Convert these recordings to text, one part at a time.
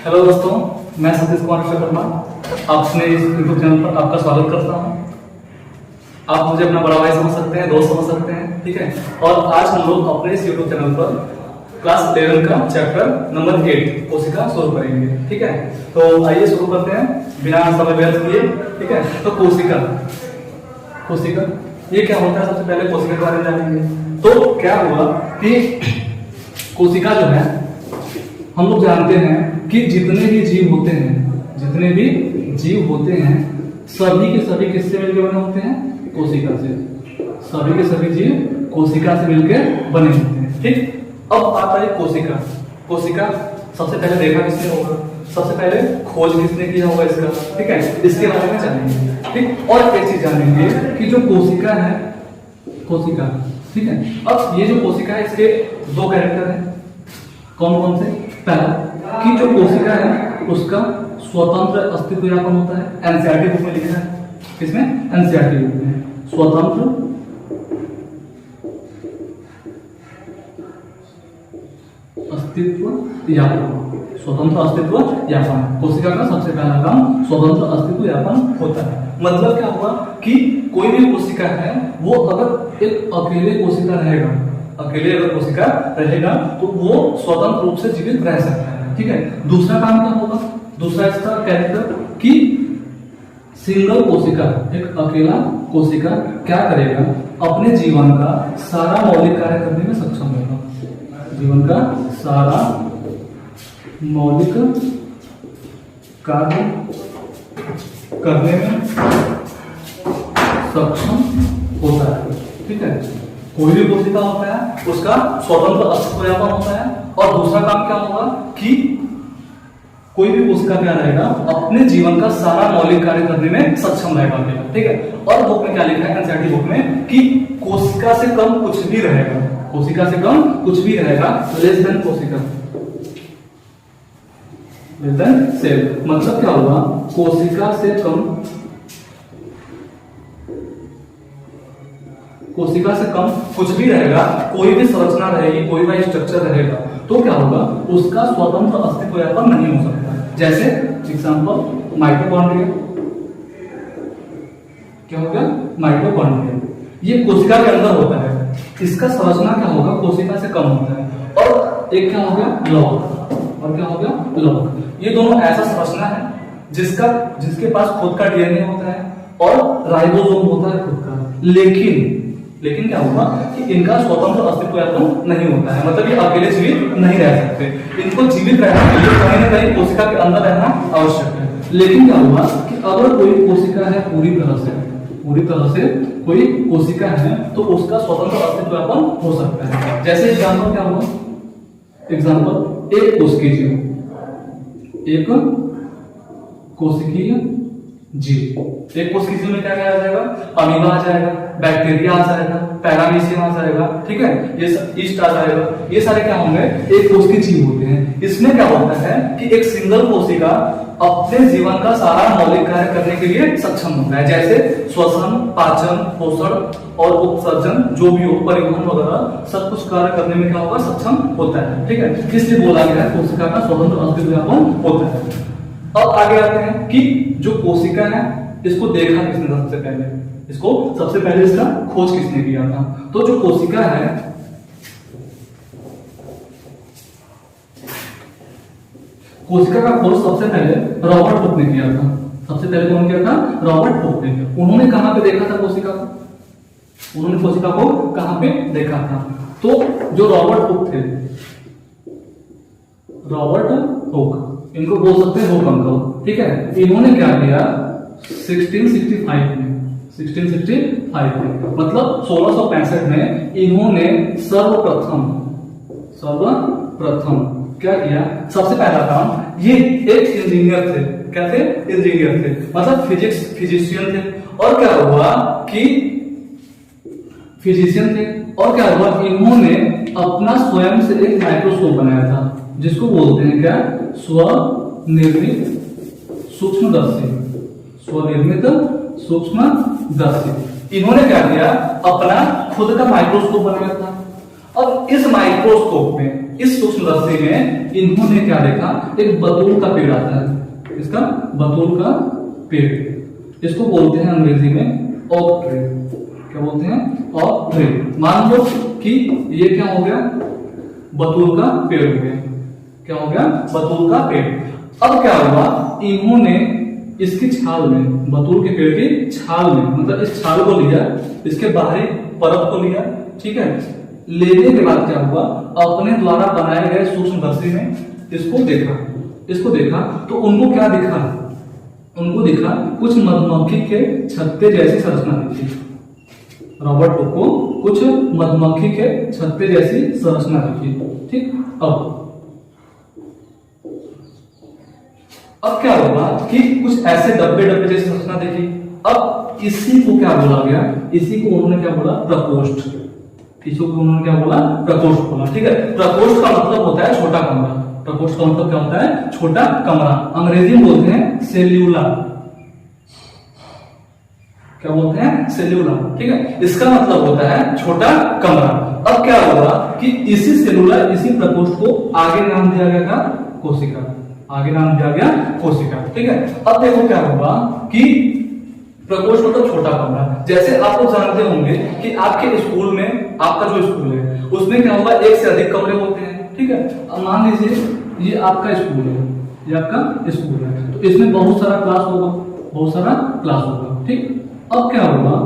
Hello दोस्तों, मैं सतीश कुमार विश्वकर्मा आपने इस यूट्यूब चैनल पर आपका स्वागत करता हूं। आप मुझे अपना बड़ा भाई समझ सकते हैं, दोस्त समझ सकते हैं, ठीक है। और आज हम लोग अपने इस यूट्यूब चैनल पर क्लास 11 का चैप्टर नंबर 8 कोशिका शुरू करेंगे, ठीक है। तो आइए शुरू करते हैं बिना समय व्यर्थ किए, ठीक है। तो कोशिका ये क्या होता है, सबसे पहले कोशिका के बारे में जानेंगे। तो क्या हुआ कि कोशिका जो है, हम लोग जानते हैं कि जितने भी जीव होते हैं सभी के सभी किससे मिलकर बने होते हैं? कोशिका से। सभी के सभी जीव कोशिका से मिलकर बने होते हैं, ठीक। अब आता है कोशिका सबसे पहले देखा किसने होगा, सबसे पहले खोज किसने किया होगा इसका, ठीक है। इसके बारे में जानेंगे, ठीक। और एक चीज जानेंगे कि जो कोशिका है, ठीक है। अब ये जो कोशिका है इसके दो कैरेक्टर हैं, कौन कौन से? पहला कि जो कोशिका है उसका स्वतंत्र अस्तित्व यापन होता है। एनसीईआरटी बुक में लिखा है, किसमें? एनसीईआरटी बुक में स्वतंत्र अस्तित्व यापन। कोशिका का सबसे पहला काम स्वतंत्र अस्तित्व यापन होता है। मतलब क्या हुआ कि कोई भी कोशिका है वो अगर एक अकेले कोशिका रहेगा तो वो स्वतंत्र रूप से जीवित रह सकता है, ठीक है। दूसरा काम क्या होगा, दूसरा इसका कैरेक्टर कि सिंगल कोशिका, एक अकेला कोशिका क्या करेगा, अपने जीवन का सारा मौलिक कार्य करने में सक्षम होगा। जीवन का सारा मौलिक कार्य करने में सक्षम होता है, ठीक है। कोई भी कोशिका होता है उसका स्वतंत्र अस्तित्व यापन होता है। और दूसरा काम क्या होगा कि कोई भी कोशिका क्या रहेगा, अपने जीवन का सारा मौलिक कार्य करने में सक्षम रहेगा, ठीक है। और बुक में क्या लिखा है, एनसीईआरटी बुक में, कि कोशिका से कम कुछ भी रहेगा, लेस देन कोशिका, लेस देन सेल। मतलब क्या हुआ, कोशिका से कम कुछ भी रहेगा, कोई भी संरचना रहेगी, कोई भी स्ट्रक्चर रहेगा, तो क्या होगा, उसका स्वतंत्र अस्तित्व यापन नहीं हो सकता। जैसे एग्जांपल माइटोकॉन्ड्रिया, क्या हो गया? माइटोकॉन्ड्रिया ये कोशिका के अंदर होता है, इसका संरचना क्या होगा, कोशिका से कम होता है। और एक क्या हो गया, लौह। ये दोनों ऐसा संरचना है जिसके पास खुद का डीएनए होता है और राइबोसोम होता है खुद का। लेकिन क्या होगा कि इनका स्वतंत्र अस्तित्व यापन नहीं होता है, मतलब ये अकेले जीवित नहीं रह सकते। इनको जीवित रहने के लिए कहीं ना कहीं कोशिका के अंदर रहना आवश्यक है। लेकिन क्या हुआ कि अगर कोई कोशिका है पूरी तरह से कोई कोशिका है तो उसका स्वतंत्र अस्तित्व यापन हो सकता है। जैसे एग्जाम्पल क्या हुआ, एक कोशिकीय जीव। एक कोशिकीय जीव में क्या आ जाएगा, अमीबा आ जाएगा, बैक्टीरिया आ जाएगा, पैरामीशियम आ जाएगा, ठीक है। ये ईस्ट आ जाएगा। ये सारे क्या होंगे, एक कोशिकीय जीव होते हैं। इसमें क्या होता है कि एक सिंगल कोशिका अपने जीवन का सारा मौलिक कार्य करने के लिए सक्षम होता है। जैसे श्वसन, पाचन, पोषण और उत्सर्जन, जो भी हो, परिवहन वगैरह सब कुछ कार्य करने में क्या होगा, सक्षम होता है, ठीक है। इसलिए बोला गया है कोशिका का स्वतंत्र अस्तित्व यापन होता है। अब आगे आते हैं कि जो कोशिका है इसको देखा किसने सबसे पहले इसका खोज किसने किया था। तो जो कोशिका है, कोशिका का खोज सबसे पहले रॉबर्ट हुक ने किया था। सबसे पहले कौन किया था? रॉबर्ट हुक ने। उन्होंने कहां पे देखा था कोशिका को? उन्होंने कोशिका को कहां पे देखा था? तो जो रॉबर्ट हुक थे, इनको बोल सकते हैं हुक अंकल, ठीक है। इन्होंने क्या किया, 1665 में, मतलब 1665 में इन्होंने सर्वप्रथम क्या किया, सबसे पहला काम, ये एक इंजीनियर थे। क्या थे? इंजीनियर थे, मतलब फिजिशियन थे। और क्या हुआ कि फिजिशियन थे, और क्या हुआ, इन्होंने अपना स्वयं से एक माइक्रोस्कोप बनाया था, जिसको बोलते हैं क्या, स्वनिर्मित सूक्ष्मदर्शी। इन्होंने क्या किया, अपना खुद का माइक्रोस्कोप बनाया था। अब इस माइक्रोस्कोप में इस सूक्ष्मदर्शी में इन्होंने क्या देखा, एक बतूल का पेड़ आता है, इसका बतूल का पेड़, इसको बोलते हैं अंग्रेजी में ऑक ट्री। क्या बोलते हैं? ऑक ट्री। मान लो कि ये क्या हो गया, बतूल का पेड़ हो गया। क्या हो गया? बतूल का पेड़। अब क्या हुआ, इन्होंने इसकी छाल में, बतूल के पेड़ की छाल में, मतलब इस छाल को लिया, इसके बाहरी परत को लिया, ठीक है। लेने के बाद क्या हुआ, अपने द्वारा बनाए गए सूक्ष्मदर्शी में इसको देखा तो उनको क्या दिखा, उनको दिखा कुछ मधुमक्खी के छत्ते जैसी संरचना दिखी। रॉबर्ट हुक को कुछ मधुमक्खी के छत्ते जैसी संरचना दिखी, ठीक। अब क्या होगा कि कुछ ऐसे डब्बे जैसी संरचना देखी। अब इसी को क्या बोला गया, इसी को उन्होंने क्या बोला, प्रकोष्ठ। इसी को उन्होंने क्या बोला, प्रकोष्ठ बोला, ठीक है। प्रकोष्ठ का मतलब होता है छोटा कमरा। प्रकोष्ठ का मतलब क्या होता है, छोटा कमरा। अंग्रेजी में बोलते हैं सेल्यूला। क्या बोलते हैं? सेल्यूला, ठीक है। इसका मतलब होता है छोटा कमरा। अब क्या हुआ कि इसी सेल्यूलर, इसी प्रकोष्ठ को आगे नाम दिया गया था कोशिका। आगे नाम दिया गया कोशिका, ठीक है। अब देखो क्या हुआ कि प्रकोष्ठ मतलब छोटा कमरा। जैसे आप लोग जानते होंगे कि आपके स्कूल में, आपका जो स्कूल है उसमें क्या होगा, एक से अधिक कमरे होते हैं, ठीक है। अब मान लीजिए ये आपका स्कूल है, ये आपका स्कूल है, तो इसमें बहुत सारा क्लास होगा, बहुत सारा क्लास होगा, ठीक। अब क्या होगा,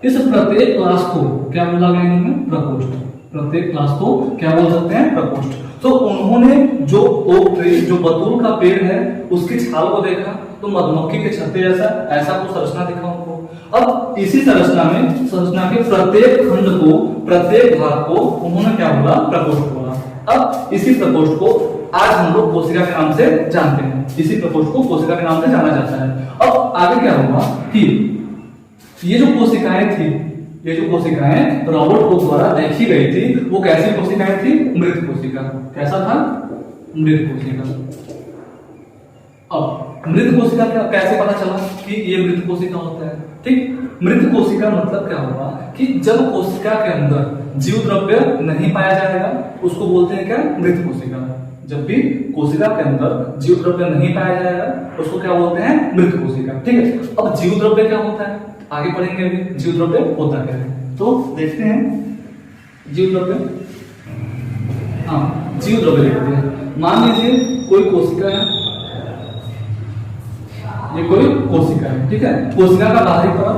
इस प्रत्येक क्लास को क्या बोला गया है, प्रकोष्ठ। प्रत्येक क्लास को क्या बोल सकते हैं, प्रकोष्ठ। तो उन्होंने जो ओक ट्री, जो बतूल का पेड़ है, उसकी छाल को देखा तो मधुमक्खी के छत्ते जैसा ऐसा कुछ संरचना दिखा उनको। अब इसी संरचना में, संरचना के प्रत्येक खंड को, प्रत्येक भाग को उन्होंने क्या बोला, प्रकोष्ठ बोला। अब इसी प्रकोष्ठ को आज हम लोग कोशिका के नाम से जानते हैं। इसी प्रकोष्ठ को कोशिका के नाम से जाना जाता है। अब आगे क्या हुआ कि ये जो कोशिकाएं थी, ये जो कोशिकाएं रॉबर्ट हुक द्वारा देखी गई थी, वो कैसी कोशिकाएं थी, मृत कोशिका। कैसा था, मृत कोशिका। अब मृत कोशिका कैसे पता चला कि ये मृत कोशिका होता है, ठीक। मृत कोशिका मतलब क्या हुआ कि जब कोशिका के अंदर जीव द्रव्य नहीं पाया जाएगा, उसको बोलते हैं क्या, मृत कोशिका। जब भी कोशिका के अंदर जीव द्रव्य नहीं पाया जाएगा, उसको क्या बोलते हैं, मृत कोशिका, ठीक है। अब जीव द्रव्य क्या होता है, आगे पढ़ेंगे अभी जीव द्रव्य होता क्या है। तो देखते हैं जीव द्रव्य। हाँ, जीव द्रव्य देखते हैं। मान लीजिए कोई कोशिका है, ये कोई कोशिका है, ठीक है। कोशिका का बाहरी परत,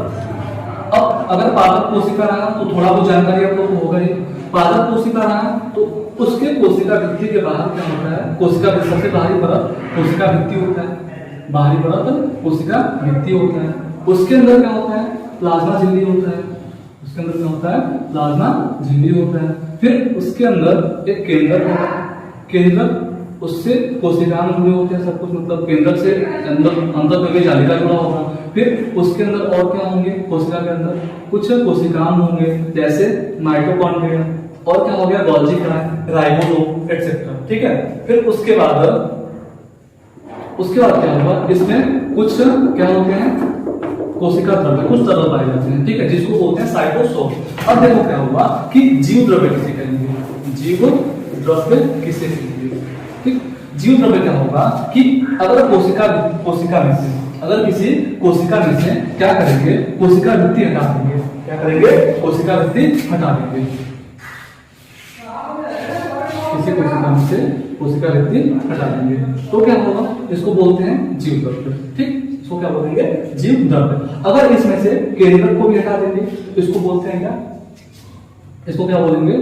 अब अगर पादप कोशिका रहा तो थोड़ा बहुत जानकारी आप लोगों को होगा ही। पादप कोशिका रहा तो उसके कोशिका भित्ति के बाहर क्या होता है, कोशिका भित्ति, सबसे बाहरी परत कोशिका भित्ति होता है। बाहरी परत कोशिका भित्ति होता है। उसके अंदर क्या होता है, प्लाज्मा झिल्ली होता है। उसके अंदर क्या होता है, प्लाज्मा झिल्ली होता है। फिर उसके अंदर एक केंद्रक होता है। केंद्रक, उससे कोशिकाएं जुड़े होते हैं सब कुछ, मतलब केंद्रक से अंदर में जालिका जुड़ा होगा। फिर उसके अंदर और क्या होंगे, कोशिका के अंदर कुछ कोशिकाएं होंगे, जैसे माइटोकॉन्ड्रिया, और क्या हो गया, गोल्जी राइबोसोम एटसेट्रा, ठीक है। फिर उसके बाद क्या होगा, इसमें कुछ क्या होते हैं, कोशिका द्रव्य, कुछ तरल पाए जाते हैं, ठीक है, जिसको बोलते हैं साइटोसोम। अब देखो क्या हुआ कि जीव द्रव्य किसे कहेंगे, जीव द्रव्य किसे कहेंगे, ठीक। जीव द्रव्य क्या होगा कि अगर कोशिका में से, अगर किसी कोशिका में से क्या करेंगे, कोशिका भित्ति हटा देंगे। क्या करेंगे, कोशिका भित्ति हटा देंगे। किसी कोशिका में से कोशिका भित्ति हटा देंगे तो क्या होगा, इसको बोलते हैं जीव द्रव्य, ठीक। इसको क्या बोलेंगे, जीव द्रव्य। अगर इसमें से केंद्रक को भी हटा देंगे तो इसको बोलते हैं क्या, इसको क्या बोलेंगे,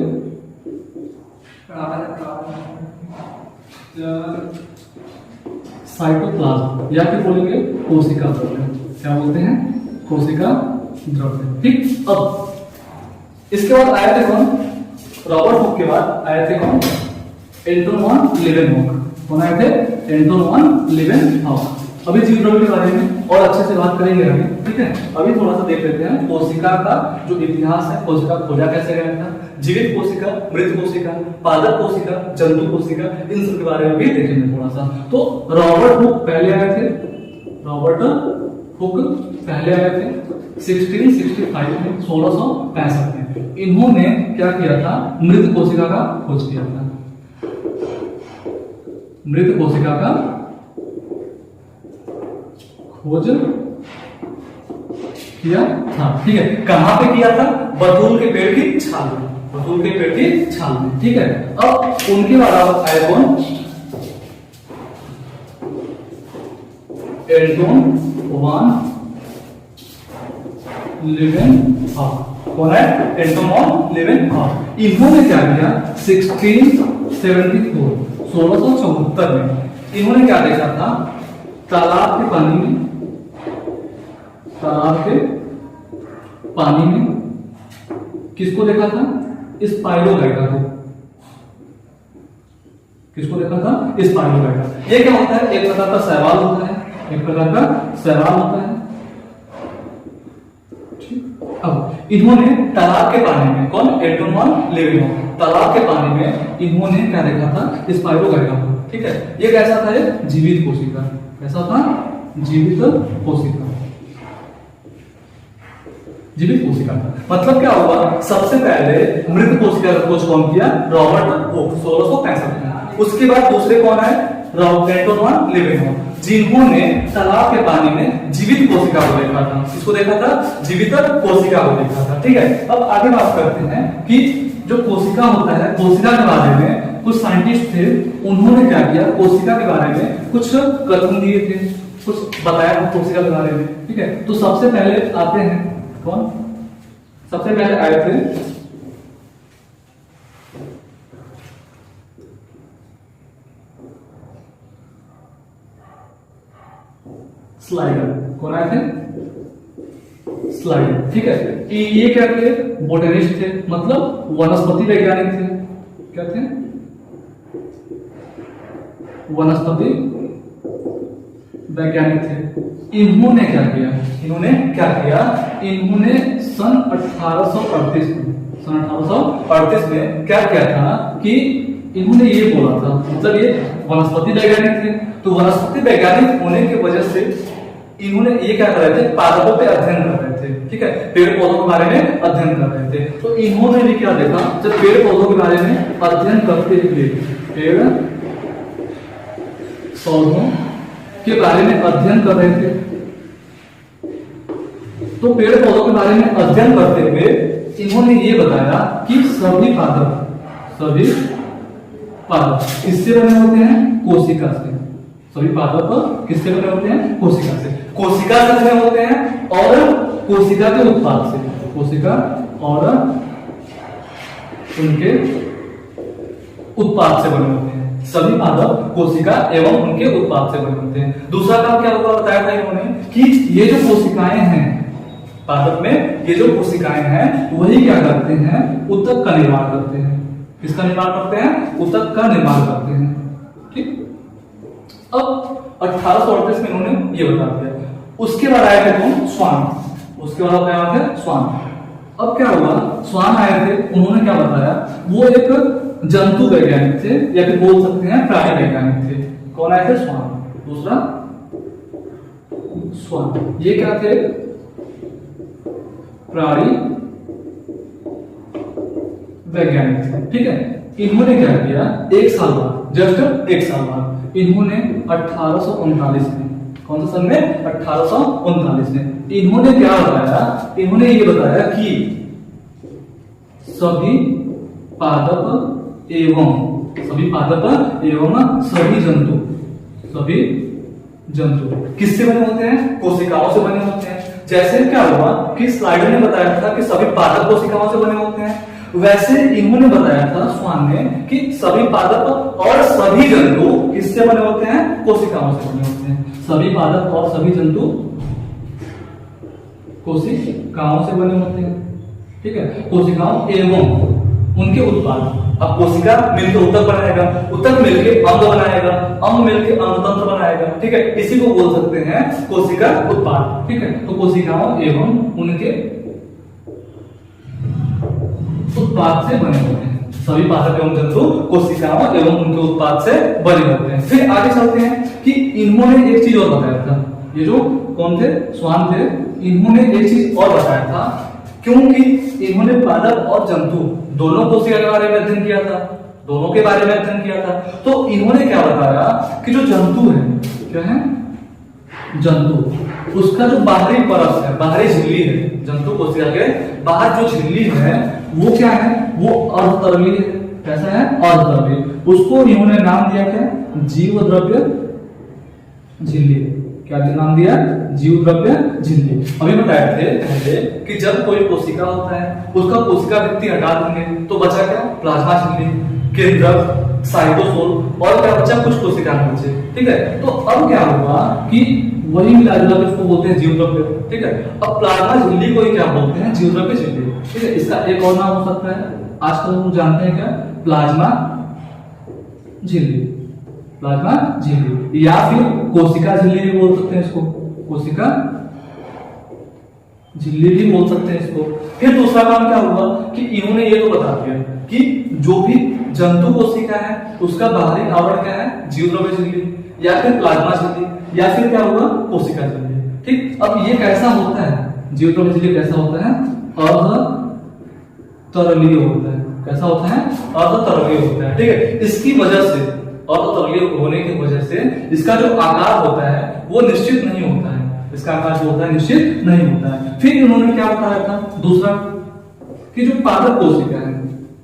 साइटोप्लाज्म, या फिर बोलेंगे कोशिका द्रव्य। क्या बोलते हैं, कोशिका द्रव्य, ठीक। अब इसके बाद आए थे कौन, रॉबर्ट हुक के बाद आए थे कौन, एंटोन वॉन लीवेनहॉक। कौन आए थे, एंटोन वॉन लीवेनहॉक। अभी जीव द्रव्य के बारे में और अच्छे से बात करेंगे अभी, ठीक है। अभी थोड़ा सा देख लेते हैं कोशिका का जो इतिहास है, कोशिका खोजा कैसे गया था, जीवित कोशिका, मृत कोशिका, पादप कोशिका, जंतु कोशिका, इन सब के बारे में भी देखेंगे थोड़ा सा। तो रॉबर्ट हुक पहले आए थे, रॉबर्ट हुक पहले आए थे 1665 में, 1665 में। इन्होंने क्या किया था, मृत कोशिका का खोज किया था। मृत कोशिका का खोज किया था। ठीक है, कहां पे किया था? बथूल के पेड़ की छाल में, बथूल के पेड़ की छाल में। ठीक है, अब उनके बाद आया कौन? एंटोन वान लीवेनहॉफ। कौन है? एंटोन वान लीवेनहॉफ। इन्होंने क्या किया? 1674 में इन्होंने क्या देखा था? तालाब के पानी में, तालाब के पानी में किसको देखा था? स्पाइरोगाइटा को। किसको देखा था? स्पाइरोगाइटा। ये क्या होता है? एक प्रकार का शैवाल होता है, एक प्रकार का शैवाल होता है। अब इन्होंने तालाब के पानी में, कौन? एंटोन वान लीवेनहॉफ, तालाब के पानी में इन्होंने क्या देखा था? स्पाइरोगाइटा को। ठीक है, ये कैसा था? ये जीवित कोशिका। कैसा था? जीवित कोशिका, जीवित कोशिका था। मतलब क्या हुआ? सबसे पहले मृत कोशिका का खोज कौन किया? रॉबर्ट कोख 1665 में। उसके बाद दूसरे कौन है? एंटोन वान लीवेनहॉफ, जिन्होंने तालाब के पानी में जीवित कोशिका को देखा था। किसको देखा था? जीवित कोशिका को देखा था। ठीक है, अब आगे बात करते हैं कि जो कोशिका होता है, कोशिका के बारे में कुछ साइंटिस्ट थे, उन्होंने क्या किया? कोशिका के बारे में कुछ कथन दिए थे, कुछ बताया कोशिका के बारे में। ठीक है, तो सबसे पहले आते हैं कौन? सबसे पहले आए थे स्लाइडर। कौन आए थे? स्लाइडर। ठीक है, ये क्या थे? बोटेनिस्ट थे, मतलब वनस्पति वैज्ञानिक थे। क्या थे? वनस्पति वैज्ञानिक थे। इन्होंने क्या किया? इन्होंने क्या किया? इन्होंने सन 1838 में, सन 1838 में क्या किया था कि इन्होंने ये बोला था, मतलब ये वनस्पति वैज्ञानिक थे, तो वनस्पति वैज्ञानिक होने की वजह से इन्होंने ये क्या कर रहे थे? पादपों पे अध्ययन कर रहे थे। ठीक है, पेड़ पौधों के बारे में अध्ययन कर रहे थे। तो इन्होंने भी क्या देखा? जब पेड़ पौधों के बारे में अध्ययन करते हुए, पेड़ पौधों के बारे में अध्ययन कर रहे थे, तो पेड़ पौधों के बारे में अध्ययन करते हुए इन्होंने ये बताया कि सभी पादप किससे बने होते हैं? कोशिका से। सभी पादप किससे बने होते हैं? कोशिका से। कोशिका से बने होते हैं और कोशिका के उत्पाद से, कोशिका और उनके उत्पाद से बने होते हैं। सभी पादप कोशिका एवं उनके उत्पाद से बने होते हैं। दूसरा काम क्या होगा बताया था इन्होंने कि ये जो कोशिकाएं हैं पादप में, ये जो कोशिकाएं हैं वही क्या करते हैं? ऊतक का निर्माण करते हैं। किसका निर्माण करते हैं? ऊतक का निर्माण करते हैं। ठीक, अब 1838 में इन्होंने ये बता दिया। उसके बाद आए थे कौन? स्वान। उसके बाद क्या आए थे? स्वान। अब क्या हुआ? स्वान आए थे, उन्होंने क्या बताया? वो एक जंतु वैज्ञानिक थे या फिर बोल सकते हैं प्राणी वैज्ञानिक थे। कौन आए थे? स्वान। दूसरा स्वान, ये क्या थे? प्राणी वैज्ञानिक थे। ठीक है, इन्होंने क्या किया? एक साल बाद, जस्ट एक साल बाद इन्होंने 1839 में, कौन सा सन में? 1839 में इन्होंने क्या बताया? इन्होंने ये बताया कि सभी पादप एवं सभी जंतु किससे बने होते हैं? कोशिकाओं से बने होते हैं। जैसे क्या हुआ कि स्लाइडर ने बताया था कि सभी पादप कोशिकाओं से बने होते हैं, वैसे इन्होंने बताया था स्वान ने कि सभी पादप और सभी जंतु किससे बने होते हैं? कोशिकाओं से बने होते हैं। सभी पादप और सभी जंतु कोशिकाओं से बने होते हैं। ठीक है, कोशिकाओं एवं उनके उत्पाद। अब कोशिका मिलकर ऊतक बनाएगा, ऊतक मिलकर अंग बनाएगा, अंग मिलकर अंगतंत्र बनाएगा। ठीक है, इसी को बोल सकते हैं कोशिका उत्पाद। ठीक है, तो कोशिकाओं एवं उनके उत्पाद से बने होते हैं। सभी पादप एवं जंतु कोशिकाओं एवं उनके उत्पाद से बने होते हैं। फिर आगे चलते हैं कि इन्होंने एक चीज और बताया था। ये जो कौन थे? स्वान थे। इन्होंने एक चीज और बताया था, क्योंकि इन्होंने पादप और जंतु दोनों कोशिका के बारे में अध्ययन किया था, दोनों के बारे में अध्ययन किया था। तो इन्होंने क्या बताया कि जो जंतु है, क्या है, जंतु, उसका जो बाहरी परत है, बाहरी झिल्ली है, जंतु कोशिका के बाहर जो झिल्ली है वो क्या है, वो अर्धतरवी है। कैसा है, अर्धतरवी। उसको इन्होंने नाम दिया क्या, जीव द्रव्य झिल्ली। क्या नाम दिया, जीव द्रव्य झिल्ली। अभी बताए थे पहले कि जब कोई कोशिका होता है उसका कोशिका भित्ति हटा देंगे तो बचा क्या, प्लाज्मा झिल्ली, केंद्रक, साइटोसोल और क्या बचा, कुछ कोशिका बचे। ठीक है, तो अब क्या होगा कि वही मिला जुला के उसको बोलते हैं जीव द्रव्य। ठीक है, अब प्लाज्मा झिल्ली को ही क्या बोलते हैं, जीव द्रव्य झिल्ली। ठीक है, इसका एक और नाम हो सकता है, आजकल हम जानते हैं क्या, प्लाज्मा झिल्ली, प्लाज्मा झिल्ली, या फिर कोशिका झिल्ली भी बोल सकते हैं इसको, कोशिका झिल्ली भी बोल सकते हैं इसको। फिर दूसरा काम क्या हुआ कि इन्होंने ये तो बता दिया कि जो भी जंतु कोशिका है उसका बाहरी आवरण क्या है, जीव द्रव्य झिल्ली या फिर प्लाज्मा झिल्ली या फिर क्या हुआ, कोशिका झिल्ली। ठीक, अब ये कैसा होता है, जीव द्रव्य झिल्ली कैसा होता है, अर्धतरलीय होता है। कैसा होता है, अर्धतरलीय होता है। ठीक है, इसकी वजह से, अर्धतरलीय होने की वजह से इसका जो आकार होता है वो निश्चित नहीं होता है, इसका आकार जो होता है निश्चित नहीं होता है। फिर इन्होंने क्या बताया था दूसरा, कि जो पादप कोशिका है,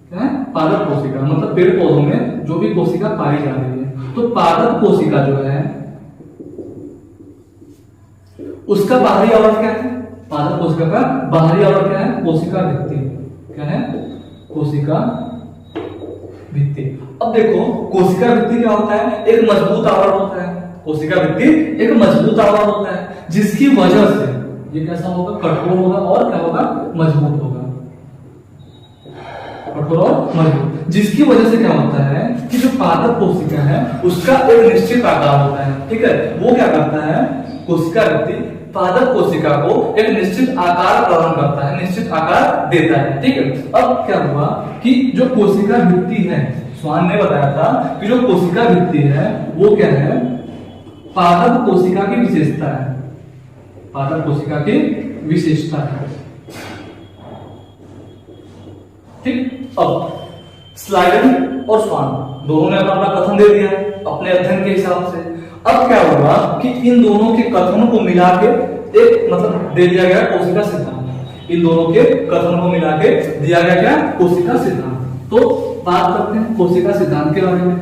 क्या है, पादप कोशिका मतलब पेड़ पौधों में जो भी कोशिका पाई जा रही है, तो पादप कोशिका जो है उसका बाहरी आवरण क्या है, पादप कोशिका का बाहरी आवरण क्या है, कोशिका भित्ति। क्या है, कोशिका भित्ति। अब देखो कोशिका भित्ति क्या होता है, एक मजबूत आवरण होता है। कोशिका भित्ति एक मजबूत आवरण होता है जिसकी वजह से ये कैसा होगा, कठोर होगा और क्या होगा, मजबूत होगा, कठोर और मजबूत। जिसकी वजह से क्या होता है कि जो पादप कोशिका है उसका एक निश्चित आकार होता है। ठीक है, वो क्या करता है, कोशिका भित्ति पादप कोशिका को एक निश्चित आकार प्रदान करता है, निश्चित आकार देता है। ठीक है, अब क्या हुआ कि जो कोशिका भित्ति है, स्वान ने बताया था कि जो कोशिका भित्ति है वो क्या है, पादप कोशिका की विशेषता है, पादप कोशिका की विशेषता है। ठीक, अब स्लाइडन और स्वान दोनों ने अपना कथन दे दिया है अपने अध्ययन के हिसाब से। अब क्या होगा कि इन दोनों के कथनों को मिला के एक मतलब दे दिया गया कोशिका सिद्धांत। इन दोनों के कथनों को मिला के दिया गया क्या, कोशिका सिद्धांत। तो बात करते हैं कोशिका सिद्धांत के बारे में।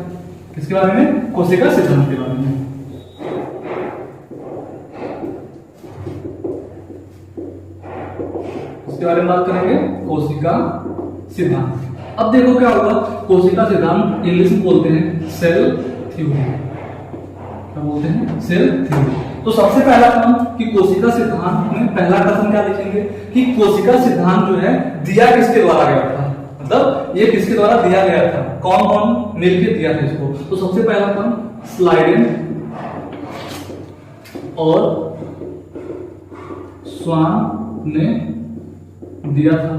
किसके बारे में, कोशिका सिद्धांत के बारे में। इसके बारे में बात करेंगे, कोशिका सिद्धांत। अब देखो क्या होगा, कोशिका सिद्धांत इंग्लिश में बोलते हैं सेल थ्योरी। क्या बोलते हैं, सेल थ्योरी। तो सबसे पहला काम कि कोशिका सिद्धांत में पहला कथन क्या लिखेंगे कि कोशिका सिद्धांत जो है दिया किसके द्वारा गया था, मतलब ये किसके द्वारा दिया गया था, कौन कौन मिलकर दिया था इसको। तो सबसे पहला काम स्लाइडेन और स्वान ने दिया था,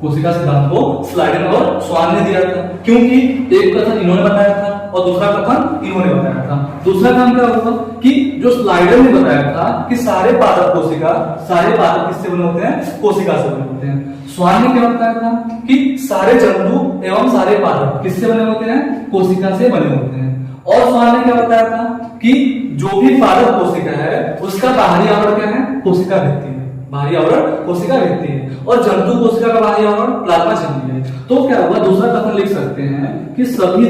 कोशिका सिद्धांत को स्लाइडेन और स्वान ने दिया था। क्योंकि एक कथन इन्होंने बताया था और दूसरा कथन इन्होंने बताया था। दूसरा काम क्या होगा कि जो स्लाइडेन ने बताया था कि सारे पादप कोशिका, सारे पादप किससे बने होते हैं, कोशिका से बने होते हैं। स्वान ने क्या बताया था कि सारे जंतु एवं सारे पादप किससे बने होते हैं, कोशिका से बने होते हैं। और स्वान ने क्या बताया था कि जो भी पादप कोशिका है उसका बाहरी आवरण क्या है, कोशिका भित्ति है, बाहरी आवरण कोशिका भित्ति है। और जंतु कोशिका का बाहरी आवरण प्लाज्मा झिल्ली है। तो क्या होगा, दूसरा कथन लिख सकते हैं कि सभी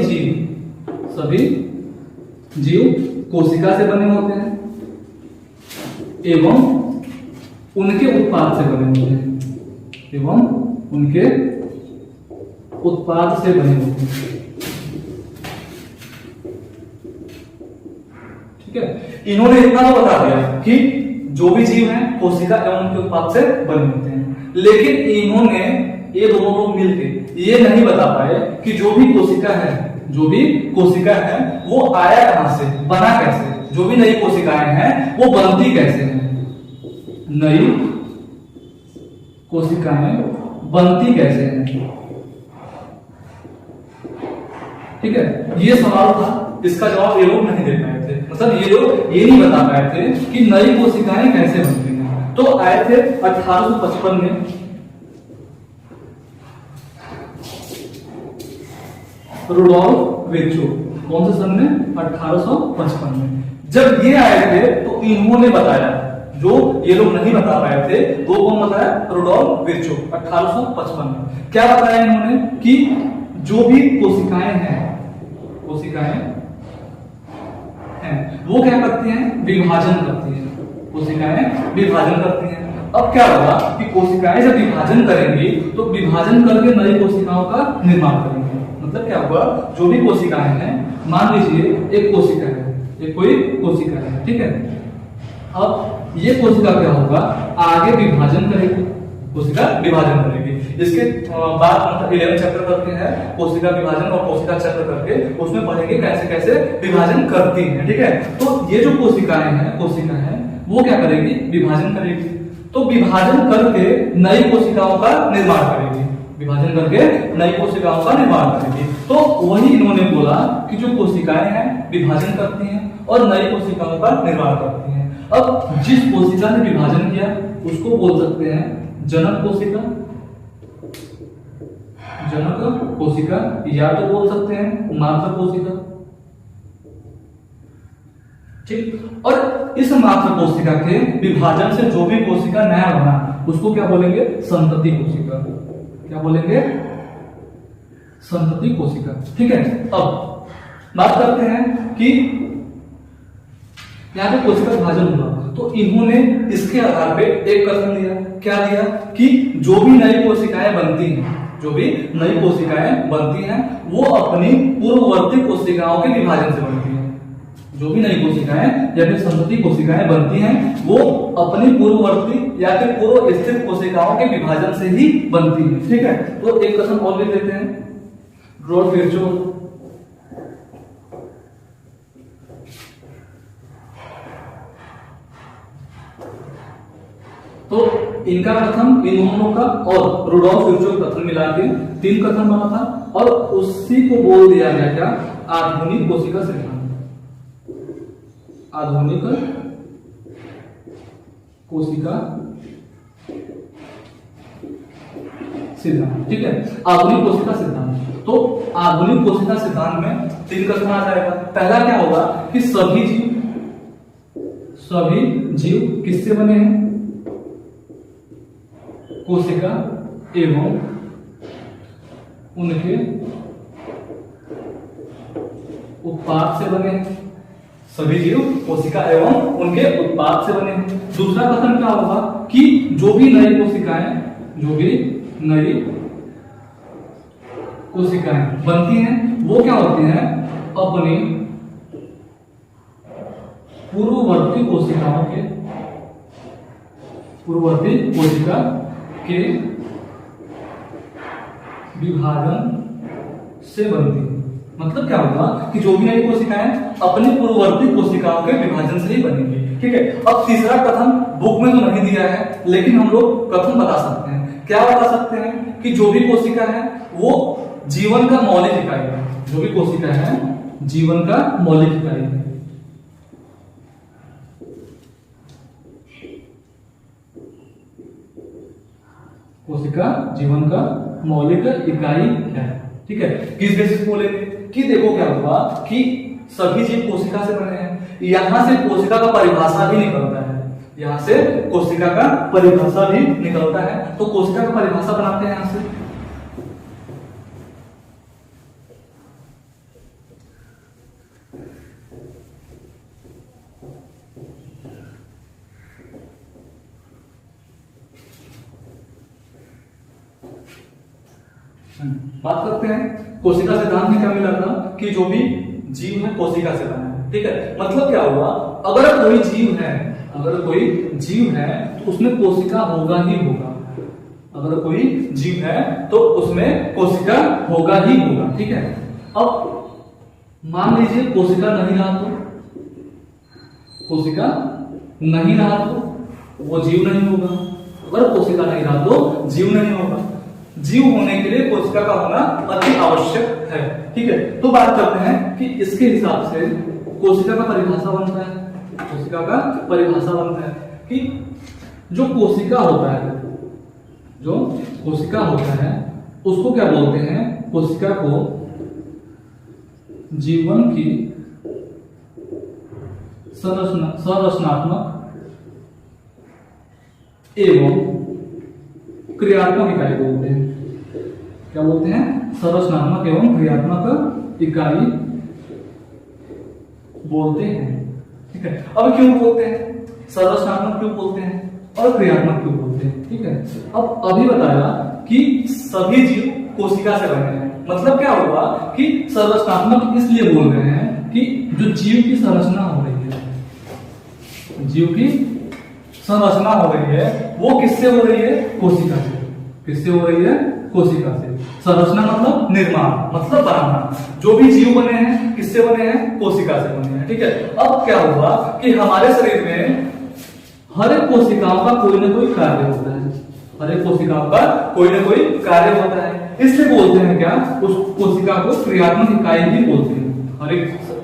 जीव कोशिका से बने होते हैं एवं उनके उत्पाद से बने होते हैं, एवं उनके उत्पाद से बने होते हैं। ठीक है, इन्होंने इतना तो बता दिया कि जो भी जीव हैं कोशिका एवं उनके उत्पाद से बने होते हैं, लेकिन इन्होंने ये दोनों लोग मिलकर ये नहीं बता पाए कि जो भी कोशिका है, जो भी कोशिका है वो आया कहां से, बना कैसे, जो भी नई कोशिकाएं हैं वो बनती कैसे हैं, नई कोशिकाएं बनती कैसे हैं। ठीक है, ये सवाल था, इसका जवाब ये लोग नहीं दे पाए थे, मतलब ये लोग ये नहीं बता पाए थे कि नई कोशिकाएं कैसे बनती हैं। तो आए थे 1855 में, रुडोल्फ विर्चो। कौन से सन में? 1855 में। जब ये आए थे तो इन्होंने बताया, जो ये लोग नहीं बता पाए थे वो कौन बताया? रुडोल्फ विर्चो 1855 में। क्या बताया इन्होंने कि जो भी कोशिकाएं हैं वो क्या करती हैं? विभाजन करती हैं। कोशिकाएं विभाजन करती हैं। अब क्या होगा कि कोशिकाएं जब विभाजन करेंगी तो विभाजन करके नई कोशिकाओं का निर्माण करेंगे। मतलब क्या होगा, जो भी कोशिकाएं हैं, मान लीजिए एक कोशिका है, एक कोई कोशिका है, ठीक है। अब ये कोशिका क्या होगा, आगे विभाजन करेगी, कोशिका विभाजन करेगी। इसके बाद मतलब 11 चैप्टर करके है कोशिका विभाजन और कोशिका चक्र करके, उसमें पढ़ेंगे कैसे कैसे विभाजन करती है, ठीक है। तो ये जो कोशिकाएं हैं, कोशिका है, वो क्या करेगी? विभाजन करेगी। तो विभाजन करके नई कोशिकाओं का निर्माण करेगी, विभाजन करके नई कोशिकाओं का निर्माण करेगी। तो वही इन्होंने बोला कि जो कोशिकाएं हैं विभाजन करती हैं और नई कोशिकाओं का निर्माण करती हैं। अब जिस कोशिका ने विभाजन किया उसको बोल सकते हैं जनक कोशिका, जनक कोशिका, या तो बोल सकते हैं मात्र कोशिका, ठीक। और इस मात्र कोशिका के विभाजन से जो भी कोशिका नया बना उसको क्या बोलेंगे? संतति कोशिका। क्या बोलेंगे? संतति कोशिका, ठीक है। अब बात करते हैं कि यहाँ पे कोशिका विभाजन हुआ तो इन्होंने इसके आधार पे एक कथन दिया। क्या दिया? कि जो भी नई कोशिकाएं बनती हैं, जो भी नई कोशिकाएं बनती हैं वो अपनी पूर्ववर्ती कोशिकाओं के विभाजन से बनती हैं। जो भी नई कोशिकाएं या फिर संतति कोशिकाएं बनती हैं वो अपनी पूर्ववर्ती या फिर पूर्व स्थित कोशिकाओं के विभाजन से ही बनती हैं, ठीक है। तो एक कथन और लिख देते हैं, रुडोल्फ विर्चो तो इनका कथन, इन दोनों का और रुडोल्फ विर्चो का कथन मिला के 3 कथन बना था और उसी को बोल दिया गया क्या? आधुनिक कोशिका सिद्धांत। आधुनिक कोशिका सिद्धांत, ठीक है। आधुनिक कोशिका सिद्धांत। तो आधुनिक कोशिका सिद्धांत में 3 कथन आ जाएगा। पहला क्या होगा कि सभी जीव किससे बने हैं? कोशिका एवं उनके उत्पाद से बने हैं। सभी जीव कोशिका एवं उनके उत्पाद से बने हैं। दूसरा कथन क्या होगा कि जो भी नई कोशिकाएं बनती हैं वो क्या होती हैं? अपनी पूर्ववर्ती कोशिका के विभाजन से बनती है। मतलब क्या होगा कि जो भी नई कोशिकाएं अपनी पूर्ववर्ती कोशिकाओं के विभाजन से ही बनेंगी, ठीक है। अब तीसरा कथन बुक में तो नहीं दिया है लेकिन हम लोग कथन बता सकते हैं। क्या बता सकते हैं कि जो भी कोशिका है वो जीवन का मौलिक इकाई है। जो भी कोशिका है जीवन का मौलिक इकाई है। कोशिका जीवन का मौलिक इकाई है, ठीक है। किस बेसिस बोलेंगे कि देखो क्या हुआ कि सभी जीव कोशिका से बने हैं। यहां से कोशिका का परिभाषा भी निकलता है, यहां से कोशिका का परिभाषा भी निकलता है। तो कोशिका का परिभाषा बनाते हैं यहां से। बात करते हैं कोशिका सिद्धांत में क्या मिला था कि जो भी जीव है कोशिका से बना है, ठीक है। मतलब क्या हुआ, अगर कोई जीव है तो उसमें कोशिका होगा ही होगा। अगर कोई जीव है तो उसमें कोशिका होगा ही होगा, ठीक है। अब मान लीजिए कोशिका नहीं रहा तो वो जीव नहीं होगा। अगर कोशिका नहीं रहा तो जीव नहीं होगा। जीव होने के लिए कोशिका का होना अति आवश्यक है, ठीक है। तो बात करते हैं कि इसके हिसाब से कोशिका का परिभाषा बनता है। कोशिका का परिभाषा बनता है कि जो कोशिका होता है उसको क्या बोलते हैं? कोशिका को जीवन की संरचनात्मक एवं क्रियात्मक इकाई बोलते हैं। क्या बोलते हैं? संरचनात्मक एवं क्रियात्मक इकाई बोलते हैं। ठीक है, अब क्यों बोलते हैं? संरचनात्मक क्यों बोलते हैं और क्रियात्मक क्यों बोलते हैं? ठीक है, अब अभी बताया कि सभी जीव कोशिका से बने हैं। मतलब क्या होगा कि संरचनात्मक इसलिए बोल रहे हैं कि जो जीव की संरचना हो रही है, जीव की संरचना हो रही है वो किससे हो रही है? कोशिका से। किससे हो रही है? कोशिका से। संरचना मतलब निर्माण, मतलब बनाना। जो भी जीव बने हैं किससे बने हैं? कोशिका से बने हैं। ठीक है, अब क्या हुआ कि हमारे शरीर में हर एक कोशिकाओं का कोई ना कोई कार्य होता है। हर एक कोशिकाओं का कोई ना कोई कार्य होता है, इसलिए बोलते हैं क्या? उस कोशिका को क्रियात्मक इकाई भी बोलते हैं।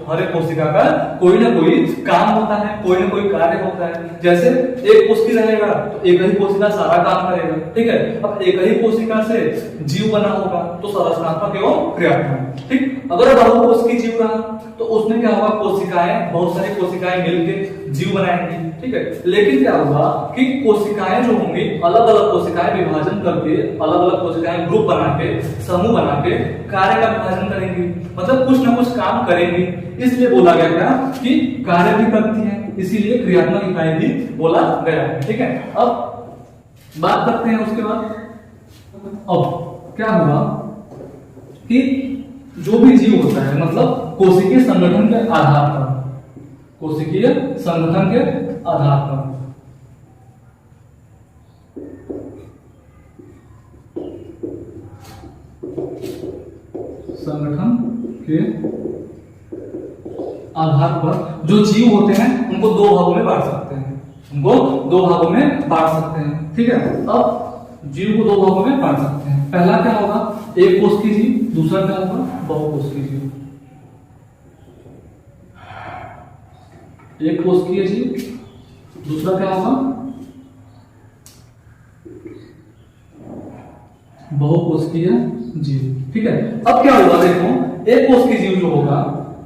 हर एक कोशिका का कोई ना कोई काम होता है, कोई ना कोई कार्य होता है। जैसे एक कोशिका रहेगा तो एक ही कोशिका सारा काम करेगा। ठीक है, अब एक ही कोशिका से जीव बना होगा तो संरचनात्मक एवं क्रियात्मक। ठीक, अगर बहुकोशिकीय जीव रहा तो उसमें क्या होगा? कोशिकाएं, बहुत सारी कोशिकाएं मिलकर जीव बनाएंगी। ठीक है, लेकिन क्या होगा कि कोशिकाएं जो होंगी अलग अलग कोशिकाएं विभाजन करके, अलग अलग कोशिकाएं ग्रुप बना के, समूह बना के कार्य का विभाजन करेंगी। मतलब कुछ ना कुछ काम करेंगी, इसलिए बोला गया क्या कि कार्य भी करती है, इसीलिए क्रियात्मक इकाई भी बोला गया है। ठीक है, अब बात करते हैं उसके बाद। अब क्या हुआ कि जो भी जीव होता है मतलब कोशिकीय संगठन के आधार पर, कोशिकीय संगठन के आधार पर संगठन के आधार पर जो जीव होते हैं उनको दो भागों में बांट सकते हैं। उनको दो भागों में बांट सकते हैं। ठीक है, अब जीव को दो भागों में बांट सकते हैं। पहला क्या होगा? एक कोशिकीय जीव, दूसरा क्या होगा? बहुकोशिकीय जीव। एक कोशिकीय जीव, दूसरा क्या होगा? बहुकोशिकीय जीव। ठीक है, अब क्या होगा? देखो, एक कोशिकीय जीव जो होगा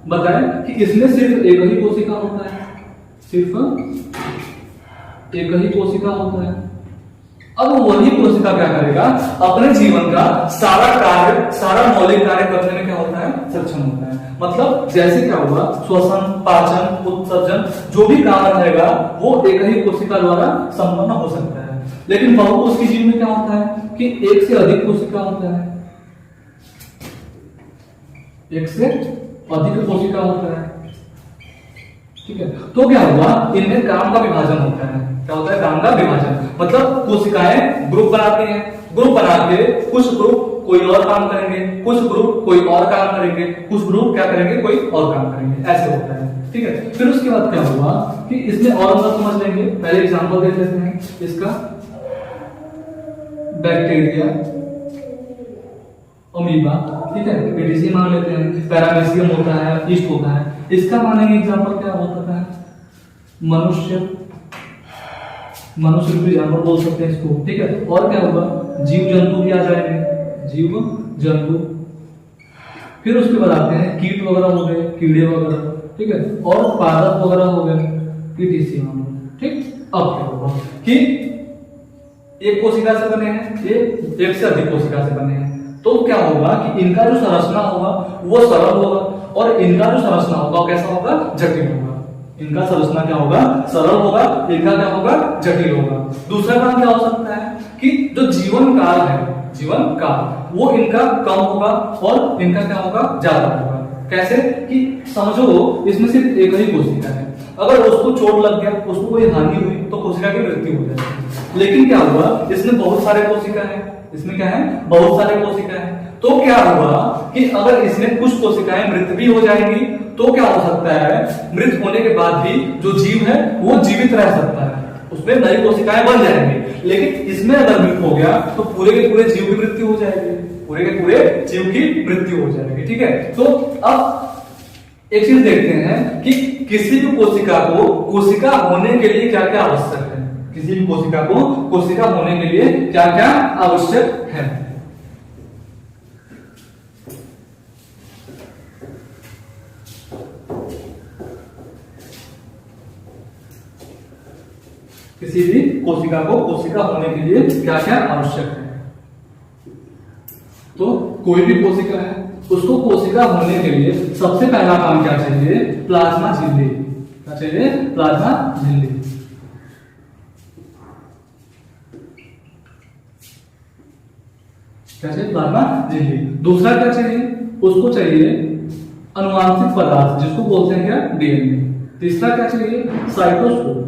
बताएं कि इसमें सिर्फ एक ही कोशिका होता है, सिर्फ एक ही कोशिका होता है। अब वही कोशिका क्या करेगा? अपने जीवन का सारा कार्य, सारा मौलिक कार्य करने में क्या होता है? सक्षम होता है। मतलब जैसे क्या होगा? श्वसन, पाचन, उत्सर्जन, जो भी काम रहेगा वो एक ही कोशिका द्वारा संपन्न हो सकता है। लेकिन बहुकोशिकीय जीव में क्या होता है कि एक से अधिक कोशिका होता है, एक से अधिक कोशिका होता है। ठीक है, तो क्या हुआ? इनमें काम का विभाजन होता है। क्या होता है? काम का विभाजन। मतलब कोशिकाएं ग्रुप बनाती हैं, ग्रुप बना के कुछ ग्रुप कोई और काम करेंगे, कुछ ग्रुप कोई और काम करेंगे, कुछ ग्रुप क्या करेंगे? कोई और काम करेंगे। ऐसे होता है। ठीक है, फिर उसके बाद क्या हुआ कि इसमें और अंदर समझ लेंगे। पहले एग्जांपल देख लेते हैं इसका। बैक्टीरिया, अमीबा, ठीक है, पीटीसी मान लेते हैं, पैरामीशियम होता है, ईस्ट होता है। इसका मानेंगे एग्जांपल क्या हो सकता है? मनुष्य, मनुष्य रूपी जानवर बोल सकते हैं इसको। ठीक है, और क्या होगा? जीव जंतु भी आ जाएंगे, जीव जंतु। फिर उसके बाद आते हैं कीट वगैरह हो गए, कीड़े वगैरह। ठीक है, और पादप वगैरह हो गए, पीटीसी मान लो। ठीक, अब क्या होगा कि एक कोशिका से बने हैं, एक से अधिक कोशिका से बने हैं, तो क्या होगा कि इनका जो संरचना होगा वो सरल होगा और इनका जो संरचना होगा कैसा होगा? जटिल होगा। इनका संरचना क्या होगा? सरल होगा, इनका क्या होगा? जटिल होगा। दूसरा काम क्या हो सकता है कि जो जीवन काल है, जीवन काल वो इनका कम होगा और इनका क्या होगा? ज्यादा होगा। कैसे कि समझो इसमें सिर्फ एक ही कोशिका है, अगर उसको चोट लग गया, उसको कोई हानि हुई तो कोशिका की मृत्यु हो जाएगी। लेकिन क्या हुआ? इसमें बहुत सारे कोशिका है, इसमें क्या है? बहुत सारे कोशिका है। तो क्या हुआ कि अगर इसमें कुछ कोशिकाएं मृत भी हो जाएंगी तो क्या हो सकता है? मृत होने के बाद भी जो जीव है वो जीवित रह सकता है, उसमें नई कोशिकाएं बन जाएंगी। लेकिन इसमें अगर मृत हो गया तो पूरे के पूरे जीव की मृत्यु हो जाएगी, पूरे के पूरे जीव की मृत्यु हो जाएगी। ठीक है, तो अब एक चीज देखते हैं कि किसी भी कोशिका को कोशिका होने के लिए क्या क्या आवश्यक है। किसी भी कोशिका को कोशिका होने के लिए क्या क्या आवश्यक है। किसी भी कोशिका को कोशिका होने के लिए क्या क्या आवश्यक है। तो कोई भी कोशिका है, उसको कोशिका होने के लिए सबसे पहला काम क्या चाहिए? प्लाज्मा झिल्ली। क्या चाहिए? प्लाज्मा झिल्ली। क्या चाहिए? प्लाज्मा झिल्ली। दूसरा क्या चाहिए? उसको चाहिए अनुवांशिक पदार्थ, जिसको बोलते हैं क्या? डीएनए। तीसरा क्या चाहिए? साइटोसोल।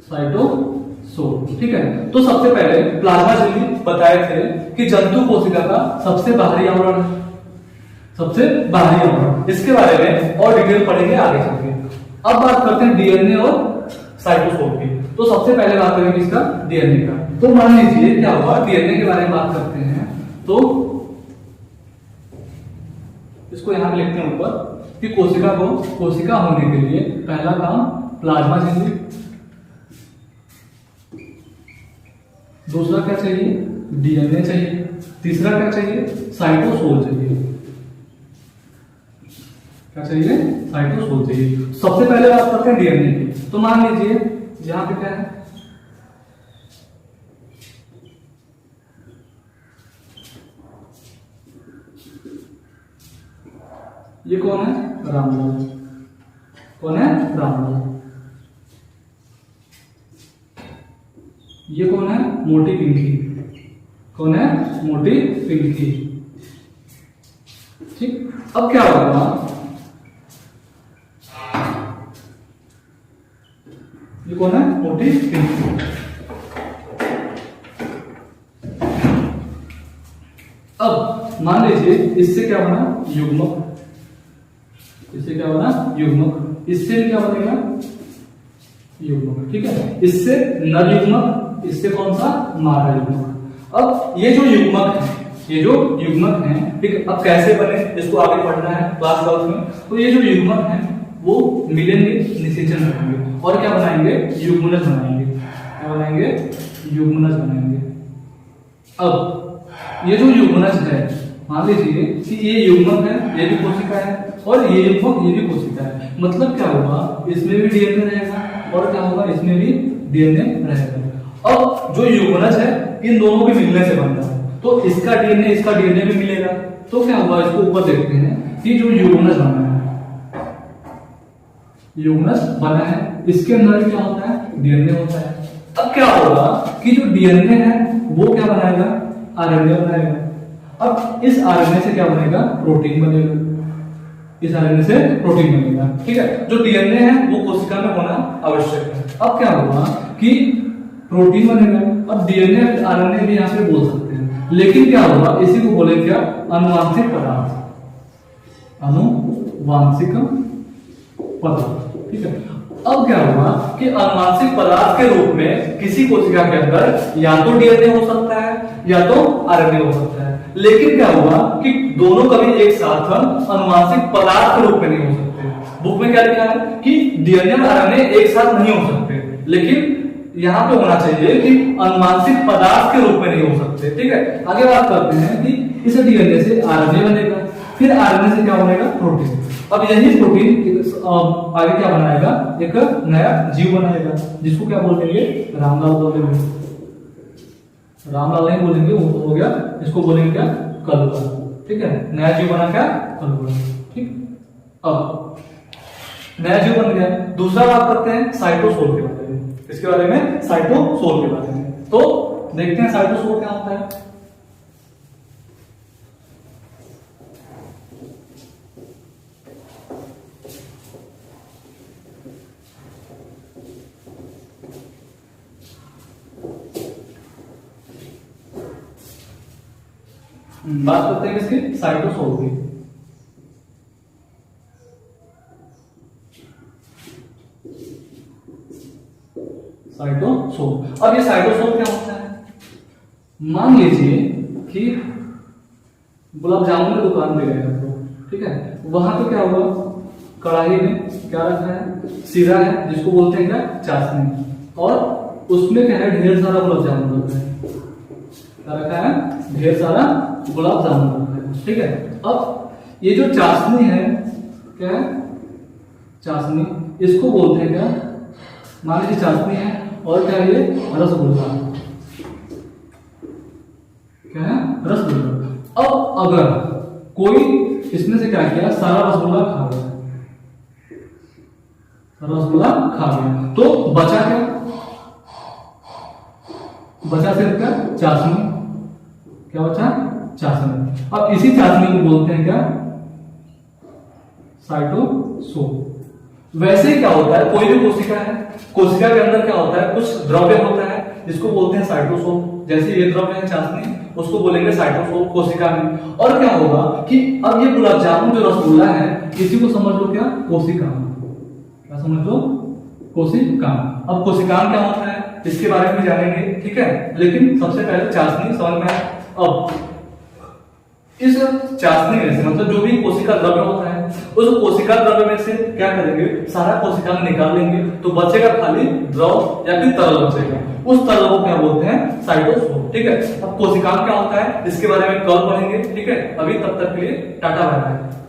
साइटोसोल, ठीक है। तो सबसे पहले प्लाज्मा झिल्ली बताए थे कि जंतु कोशिका का सबसे बाहरी आवरण है, सबसे बाहरी आवरण। इसके बारे में और डिटेल पढ़ेंगे आगे चलके। अब बात करते हैं डीएनए और साइटोसोल की। तो सबसे पहले बात करेंगे इसका डीएनए का। तो मान लीजिए क्या हुआ, डीएनए के बारे में बात करते हैं तो इसको यहां पे लिखते हैं ऊपर कि कोशिका को कोशिका होने के लिए पहला काम प्लाज्मा झिल्ली। दूसरा क्या चाहिए? डीएनए चाहिए। तीसरा क्या चाहिए? साइटोसोल चाहिए। क्या चाहिए? साइटोसोल चाहिए। सबसे पहले बात करते हैं डीएनए की। तो मान लीजिए यहां पे क्या है, ये कौन है? रामलाल। कौन है? रामलाल। ये कौन है? मोटी पिंकी। कौन है? मोटी पिंकी। ठीक। अब क्या होगा, ये कौन है? मोटी पिंकी। अब मान लीजिए इससे क्या बना? युग्मक। इससे क्या बना? युग्मक। इससे भी क्या बनेगा? युग्मक, ठीक है। इससे नर युग्मक, इससे कौन सा? मादा युग्मक। अब ये जो युग्मक है, ये जो युग्मक है, ठीक। अब कैसे बने इसको आगे पढ़ना है क्लास 12 में। तो ये जो युग्मक है वो मिलेंगे, निषेचन रखेंगे और क्या बनाएंगे? युग्मनज बनाएंगे। क्या बनाएंगे? युग्मनज बनाएंगे। अब ये जो युग्मनज है, मान लीजिए कि ये युग्मक है, ये भी कोशिका है, और ये युग्मक, ये भी कोशिका है। मतलब क्या होगा? इसमें भी डीएनए रहेगा और क्या होगा? इसमें भी डीएनए रहेगा। अब जो युग्मनज है इन दोनों के मिलने से बनता है, तो इसका डीएनए इसका डीएनए भी मिलेगा। तो क्या होगा? इसको ऊपर देखते हैं कि जो युग्मनज बना है, युग्मनज बना है, इसके अंदर क्या होता है? डीएनए होता है। अब क्या होगा कि जो डीएनए है वो क्या बनाएगा? आरएनए बनाएगा। अब इस आरएनए से क्या बनेगा? प्रोटीन बनेगा। इस आरएनए से प्रोटीन बनेगा, ठीक है। जो डीएनए है वो कोशिका में होना आवश्यक है। अब क्या होगा कि प्रोटीन बनेगा। अब डीएनए आरएनए भी यहां पे बोल सकते हैं, लेकिन क्या होगा? इसी को बोले क्या? अनुवांशिक पदार्थ। अनुवांशिक पदार्थ, ठीक है। अब क्या होगा कि अनुवांशिक पदार्थ के रूप में किसी कोशिका के अंदर या तो डीएनए हो सकता है या तो आरएनए हो सकता है। लेकिन क्या होगा कि दोनों कभी एक साथ अनुवांशिक पदार्थ के रूप में नहीं हो सकते। बुक में क्या लिखा है कि डीएनए और आरएनए एक साथ नहीं हो सकते, लेकिन यहां पे होना चाहिए कि अनुवांशिक पदार्थ के रूप में नहीं हो सकते, ठीक है। आगे बात करते हैं कि इस डीएनए से आरएनए बनेगा, फिर आरएनए से क्या बनेगा? प्रोटीन। अब यही प्रोटीन आगे क्या बनाएगा? एक नया जीव बनाएगा, जिसको क्या बोलेंगे? रामलाल बोलेंगे। रामलाल नहीं बोलेंगे, वो हो गया, इसको बोलेंगे क्या? कलुआ, ठीक है। नया जीव बना क्या? कलुआ, ठीक। अब नया जीव बन गया। दूसरा बात करते हैं साइटोसोल के बारे में। इसके बारे में, साइटोसोल के बारे में। तो देखते हैं साइटोसोल क्या होता है। बात करते हैं किसकी? साइटोसोल की। साइटोसोल। अब ये साइटोसोल क्या होता है? मान लीजिए कि गुलाब जामुन की दुकान पे गए आपको, ठीक है। वहां पे क्या हुआ? कढ़ाई में क्या रखा है? सीरा है, जिसको बोलते हैं क्या? चाशनी। और उसमें क्या है? ढेर सारा गुलाब जामुन रखा है। क्या रखा है? ढेर सारा गुलाब जामुन रखा है, ठीक है। अब ये जो चाशनी है, क्या है? चाशनी, इसको बोलते हैं क्या? मान लीजिए चाशनी है और क्या है ये रसगुल्ला, क्या है रसगुल्ला। अब अगर कोई इसमें से क्या किया, सारा रसगुल्ला खा गया, रसगुल्ला खा गया, तो बचा क्या, बचा सिर्फ क्या चाशनी, क्या बचा चाशनी। अब इसी चाशनी को बोलते हैं क्या साइटोसोल। वैसे क्या होता है, कोई भी कोशिका है, कोशिका के अंदर क्या होता है, कुछ द्रव्य होता है जिसको बोलते हैं साइटोसोल। जैसे ये द्रव्य है चाशनी, उसको बोलेंगे साइटोसोल कोशिका में। और क्या होगा कि अब ये गुलाब जामुन जो रसगुल्ला है, इसी को समझ लो क्या कोशिका, क्या समझ लो कोशिका। अब कोशिका क्या होता है इसके बारे में जानेंगे, ठीक है, लेकिन सबसे पहले चाशनी समझ में आए। अब इस चाशनी में से मतलब जो भी कोशिका द्रव्य होता है, उस कोशिका द्रव्य में से क्या करेंगे, सारा कोशिका में निकाल लेंगे, तो बचेगा खाली द्रव या फिर तरल बचेगा। उस तरल को क्या बोलते हैं साइटोसोल, ठीक है। अब कोशिका क्या होता है इसके बारे में कल पढ़ेंगे, ठीक है। अभी तब तक के लिए टाटा बाय बाय।